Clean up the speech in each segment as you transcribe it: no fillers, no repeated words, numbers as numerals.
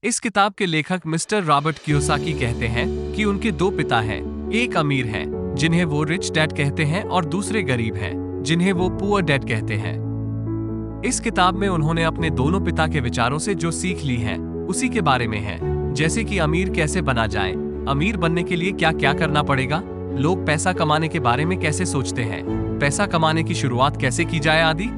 इस किताब के लेखक मिस्टर रॉबर्ट कियोसाकी कहते हैं कि उनके दो पिता हैं, एक अमीर है जिन्हें वो रिच डैड कहते हैं और दूसरे गरीब हैं जिन्हें वो पुअर डैड कहते हैं। इस किताब में उन्होंने अपने दोनों पिता के विचारों से जो सीख ली है उसी के बारे में है, जैसे कि अमीर कैसे बना जाए, अमीर बनने के लिए क्या क्या करना पड़ेगा, लोग पैसा कमाने के बारे में कैसे सोचते हैं, पैसा कमाने की शुरुआत कैसे की जाए आदि।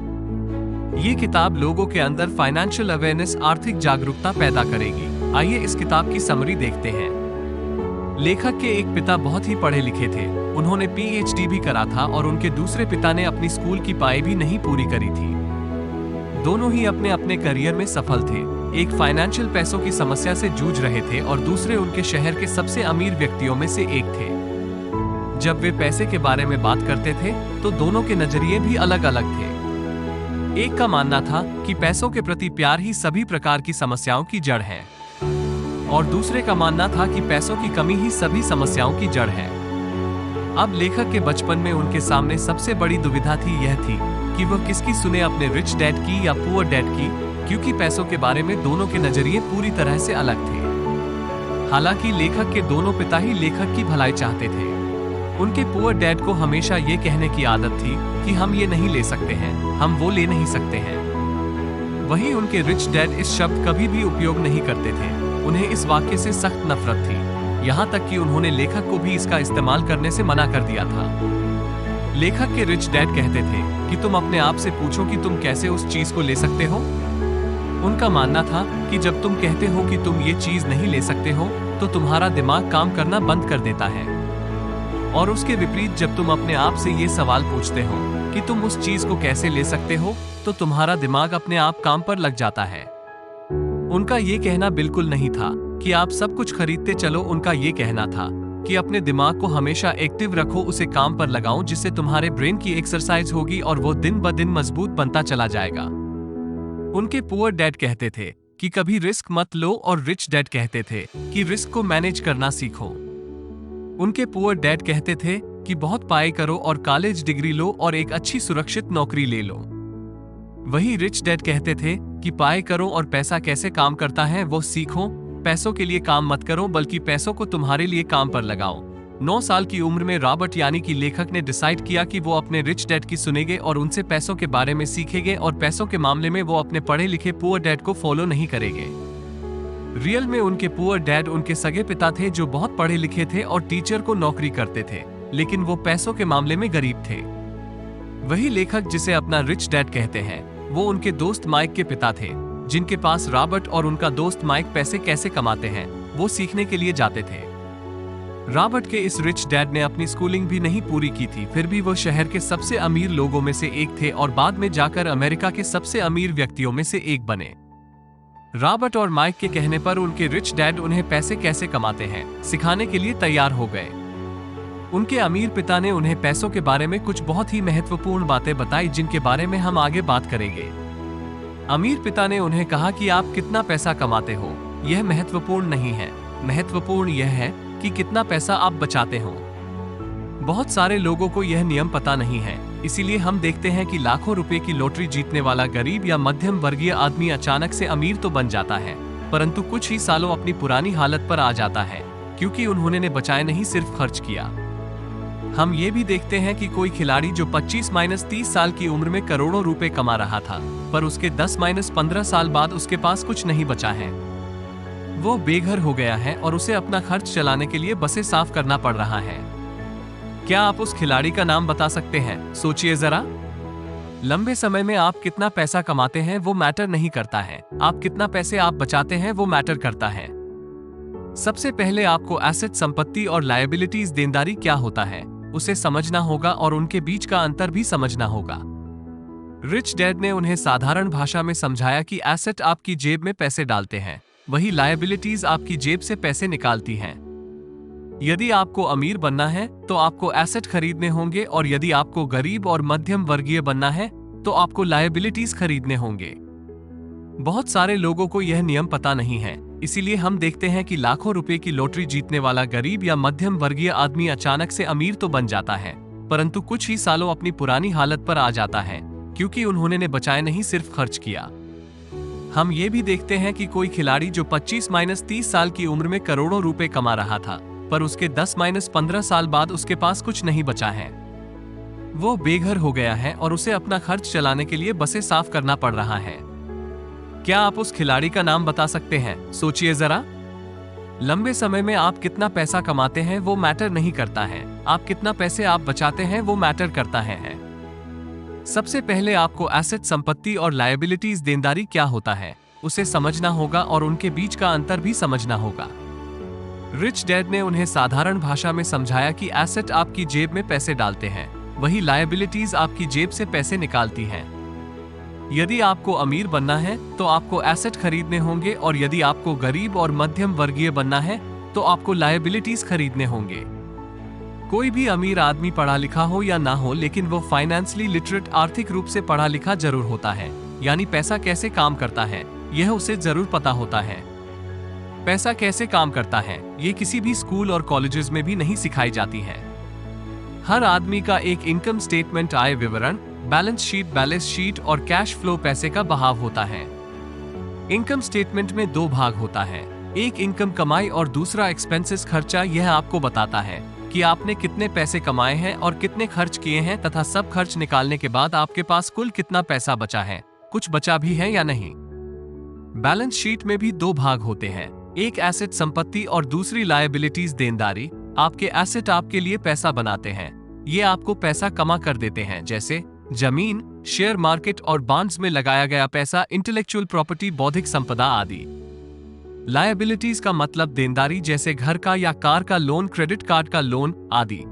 ये किताब लोगों के अंदर फाइनेंशियल अवेयरनेस, आर्थिक जागरूकता पैदा करेगी। आइए इस किताब की समरी देखते हैं। लेखक के एक पिता बहुत ही पढ़े लिखे थे, उन्होंने पीएचडी भी करा था और उनके दूसरे पिता ने अपनी स्कूल की पढ़ाई भी नहीं पूरी करी थी। दोनों ही अपने अपने करियर में सफल थे। एक फाइनेंशियल पैसों की समस्या से जूझ रहे थे और दूसरे उनके शहर के सबसे अमीर व्यक्तियों में से एक थे। जब वे पैसे के बारे में बात करते थे तो दोनों के नजरिए भी अलग अलग थे। एक का मानना था कि पैसों के प्रति प्यार ही सभी प्रकार की समस्याओं की जड़ है और दूसरे का मानना था कि पैसों की कमी ही सभी समस्याओं की जड़ है। अब लेखक के बचपन में उनके सामने सबसे बड़ी दुविधा थी यह थी कि वह किसकी सुने, अपने रिच डैड की या पुअर डैड की, क्योंकि पैसों के बारे में दोनों के नजरिए पूरी तरह से अलग थे। हालांकि लेखक के दोनों पिता ही लेखक की भलाई चाहते थे। उनके पुअर डैड को हमेशा ये कहने की आदत थी कि हम ये नहीं ले सकते हैं, हम वो ले नहीं सकते हैं। वहीं उनके रिच डैड इस शब्द कभी भी उपयोग नहीं करते थे, उन्हें इस वाक्य से सख्त नफरत थी, यहाँ तक कि उन्होंने लेखक को भी इसका इस्तेमाल करने से मना कर दिया था। लेखक के रिच डैड कहते थे कि तुम अपने आप से पूछो कि तुम कैसे उस चीज को ले सकते हो। उनका मानना था कि जब तुम कहते हो कि तुम ये चीज नहीं ले सकते हो तो तुम्हारा दिमाग काम करना बंद कर देता है, और उसके विपरीत जब तुम अपने आप से ये सवाल पूछते हो कि तुम उस चीज को कैसे ले सकते हो तो तुम्हारा दिमाग अपने आप काम पर लग जाता है। उनका ये कहना बिल्कुल नहीं था कि आप सब कुछ खरीदते चलो, उनका ये कहना था कि अपने दिमाग को हमेशा एक्टिव रखो, उसे काम पर लगाओ, जिससे तुम्हारे ब्रेन की एक्सरसाइज होगी और वो दिन ब दिन मजबूत बनता चला जाएगा। उनके पुअर डैड कहते थे कि कभी रिस्क मत लो और रिच डैड कहते थे कि रिस्क को मैनेज करना सीखो। उनके पुअर डैड कहते थे कि बहुत पढ़ाई करो और कॉलेज डिग्री लो और एक अच्छी सुरक्षित नौकरी ले लो। वही रिच डैड कहते थे कि पढ़ाई करो और पैसा कैसे काम करता है वो सीखो, पैसों के लिए काम मत करो बल्कि पैसों को तुम्हारे लिए काम पर लगाओ। 9 साल की उम्र में रॉबर्ट यानी कि लेखक ने डिसाइड किया कि वो अपने रिच डैड की सुनेंगे और उनसे पैसों के बारे में सीखेंगे, और पैसों के मामले में वो अपने पढ़े लिखे पुअर डैड को फॉलो नहीं करेंगे। रियल में उनके पुअर डैड उनके सगे पिता थे जो बहुत पढ़े लिखे थे और टीचर को नौकरी करते थे, लेकिन वो पैसों के मामले में गरीब थे। वही लेखक जिसे अपना रिच डैड कहते हैं वो उनके दोस्त माइक के पिता थे, जिनके पास रॉबर्ट और उनका दोस्त माइक पैसे कैसे कमाते हैं वो सीखने के लिए जाते थे। रॉबर्ट के इस रिच डैड ने अपनी स्कूलिंग भी नहीं पूरी की थी, फिर भी वो शहर के सबसे अमीर लोगों में से एक थे और बाद में जाकर अमेरिका के सबसे अमीर व्यक्तियों में से एक बने। रॉबर्ट और माइक के कहने पर उनके रिच डैड उन्हें पैसे कैसे कमाते हैं सिखाने के लिए तैयार हो गए। उनके अमीर पिता ने उन्हें पैसों के बारे में कुछ बहुत ही महत्वपूर्ण बातें बताई जिनके बारे में हम आगे बात करेंगे। अमीर पिता ने उन्हें कहा कि आप कितना पैसा कमाते हो यह महत्वपूर्ण नहीं है, महत्वपूर्ण यह है कि कितना पैसा आप बचाते हो। बहुत सारे लोगों को यह नियम पता नहीं है, इसीलिए हम देखते हैं कि लाखों रुपए की लॉटरी जीतने वाला गरीब या मध्यम वर्गीय आदमी अचानक से अमीर तो बन जाता है, परंतु कुछ ही सालों अपनी पुरानी हालत पर आ जाता है, क्योंकि उन्होंने बचाए नहीं सिर्फ खर्च किया। हम ये भी देखते हैं कि कोई खिलाड़ी जो 25-30 साल की उम्र में करोड़ों रुपए कमा रहा था, पर उसके 10-15 साल बाद उसके पास कुछ नहीं बचा है, वो बेघर हो गया है और उसे अपना खर्च चलाने के लिए बसें साफ करना पड़ रहा है। क्या आप उस खिलाड़ी का नाम बता सकते हैं? सोचिए जरा। लंबे समय में आप कितना पैसा कमाते हैं वो मैटर नहीं करता है, आप कितना पैसे आप बचाते हैं वो मैटर करता है। सबसे पहले आपको एसेट, संपत्ति और लायबिलिटीज, देनदारी क्या होता है उसे समझना होगा और उनके बीच का अंतर भी समझना होगा। रिच डैड ने उन्हें साधारण भाषा में समझाया कि एसेट आपकी जेब में पैसे डालते हैं, वही लायबिलिटीज आपकी जेब से पैसे निकालती हैं। यदि आपको अमीर बनना है तो आपको एसेट खरीदने होंगे, और यदि आपको गरीब और मध्यम वर्गीय बनना है तो आपको लायबिलिटीज खरीदने होंगे। बहुत सारे लोगों को यह नियम पता नहीं है, इसीलिए हम देखते हैं कि लाखों रुपए की लॉटरी जीतने वाला गरीब या मध्यम वर्गीय आदमी अचानक से अमीर तो बन जाता है, परंतु कुछ ही सालों अपनी पुरानी हालत पर आ जाता है, क्योंकि उन्होंने बचाए नहीं सिर्फ खर्च किया। हम ये भी देखते हैं कि कोई खिलाड़ी जो 25-30 साल की उम्र में करोड़ों रुपए कमा रहा था, पर उसके 10-15 साल बाद उसके पास कुछ नहीं बचा है। वो बेघर हो गया है और उसे अपना खर्च चलाने के लिए बसें साफ करना पड़ रहा है। क्या आप उस खिलाड़ी का नाम बता सकते हैं? सोचिए जरा। लंबे समय में आप कितना पैसा कमाते हैं वो मैटर नहीं करता है, आप कितना पैसे आप बचाते हैं वो मैटर करता है। सबसे पहले आपको एसेट संपत्ति और लायबिलिटीज देनदारी क्या होता है उसे समझना होगा और उनके बीच का अंतर भी समझना होगा। रिच डैड ने उन्हें साधारण भाषा में समझाया कि एसेट आपकी जेब में पैसे डालते हैं, वही लायबिलिटीज आपकी जेब से पैसे निकालती हैं। यदि आपको अमीर बनना है तो आपको एसेट खरीदने होंगे और यदि आपको गरीब और मध्यम वर्गीय बनना है तो आपको लायबिलिटीज खरीदने होंगे। कोई भी अमीर आदमी पढ़ा लिखा हो या ना हो, लेकिन वो फाइनेंशियली लिटरेट, आर्थिक रूप से पढ़ा लिखा जरूर होता है, यानी पैसा कैसे काम करता है यह उसे जरूर पता होता है। पैसा कैसे काम करता है ये किसी भी स्कूल और कॉलेजेस में भी नहीं सिखाई जाती है। हर आदमी का एक इनकम स्टेटमेंट, आय विवरण, बैलेंस शीट और कैश फ्लो, पैसे का बहाव होता है। इनकम स्टेटमेंट में दो भाग होता है, एक इनकम कमाई और दूसरा एक्सपेंसेस, खर्चा। यह आपको बताता है कि आपने कितने पैसे कमाए हैं और कितने खर्च किए हैं तथा सब खर्च निकालने के बाद आपके पास कुल कितना पैसा बचा है, कुछ बचा भी है या नहीं। बैलेंस शीट में भी दो भाग होते हैं, एक एसेट संपत्ति और दूसरी लायबिलिटीज देनदारी। आपके एसेट आपके लिए पैसा बनाते हैं, ये आपको पैसा कमा कर देते हैं, जैसे जमीन, शेयर मार्केट और बॉन्ड्स में लगाया गया पैसा, इंटेलेक्चुअल प्रॉपर्टी, बौद्धिक संपदा आदि। लायबिलिटीज का मतलब देनदारी, जैसे घर का या कार का लोन, क्रेडिट कार्ड का लोन आदि।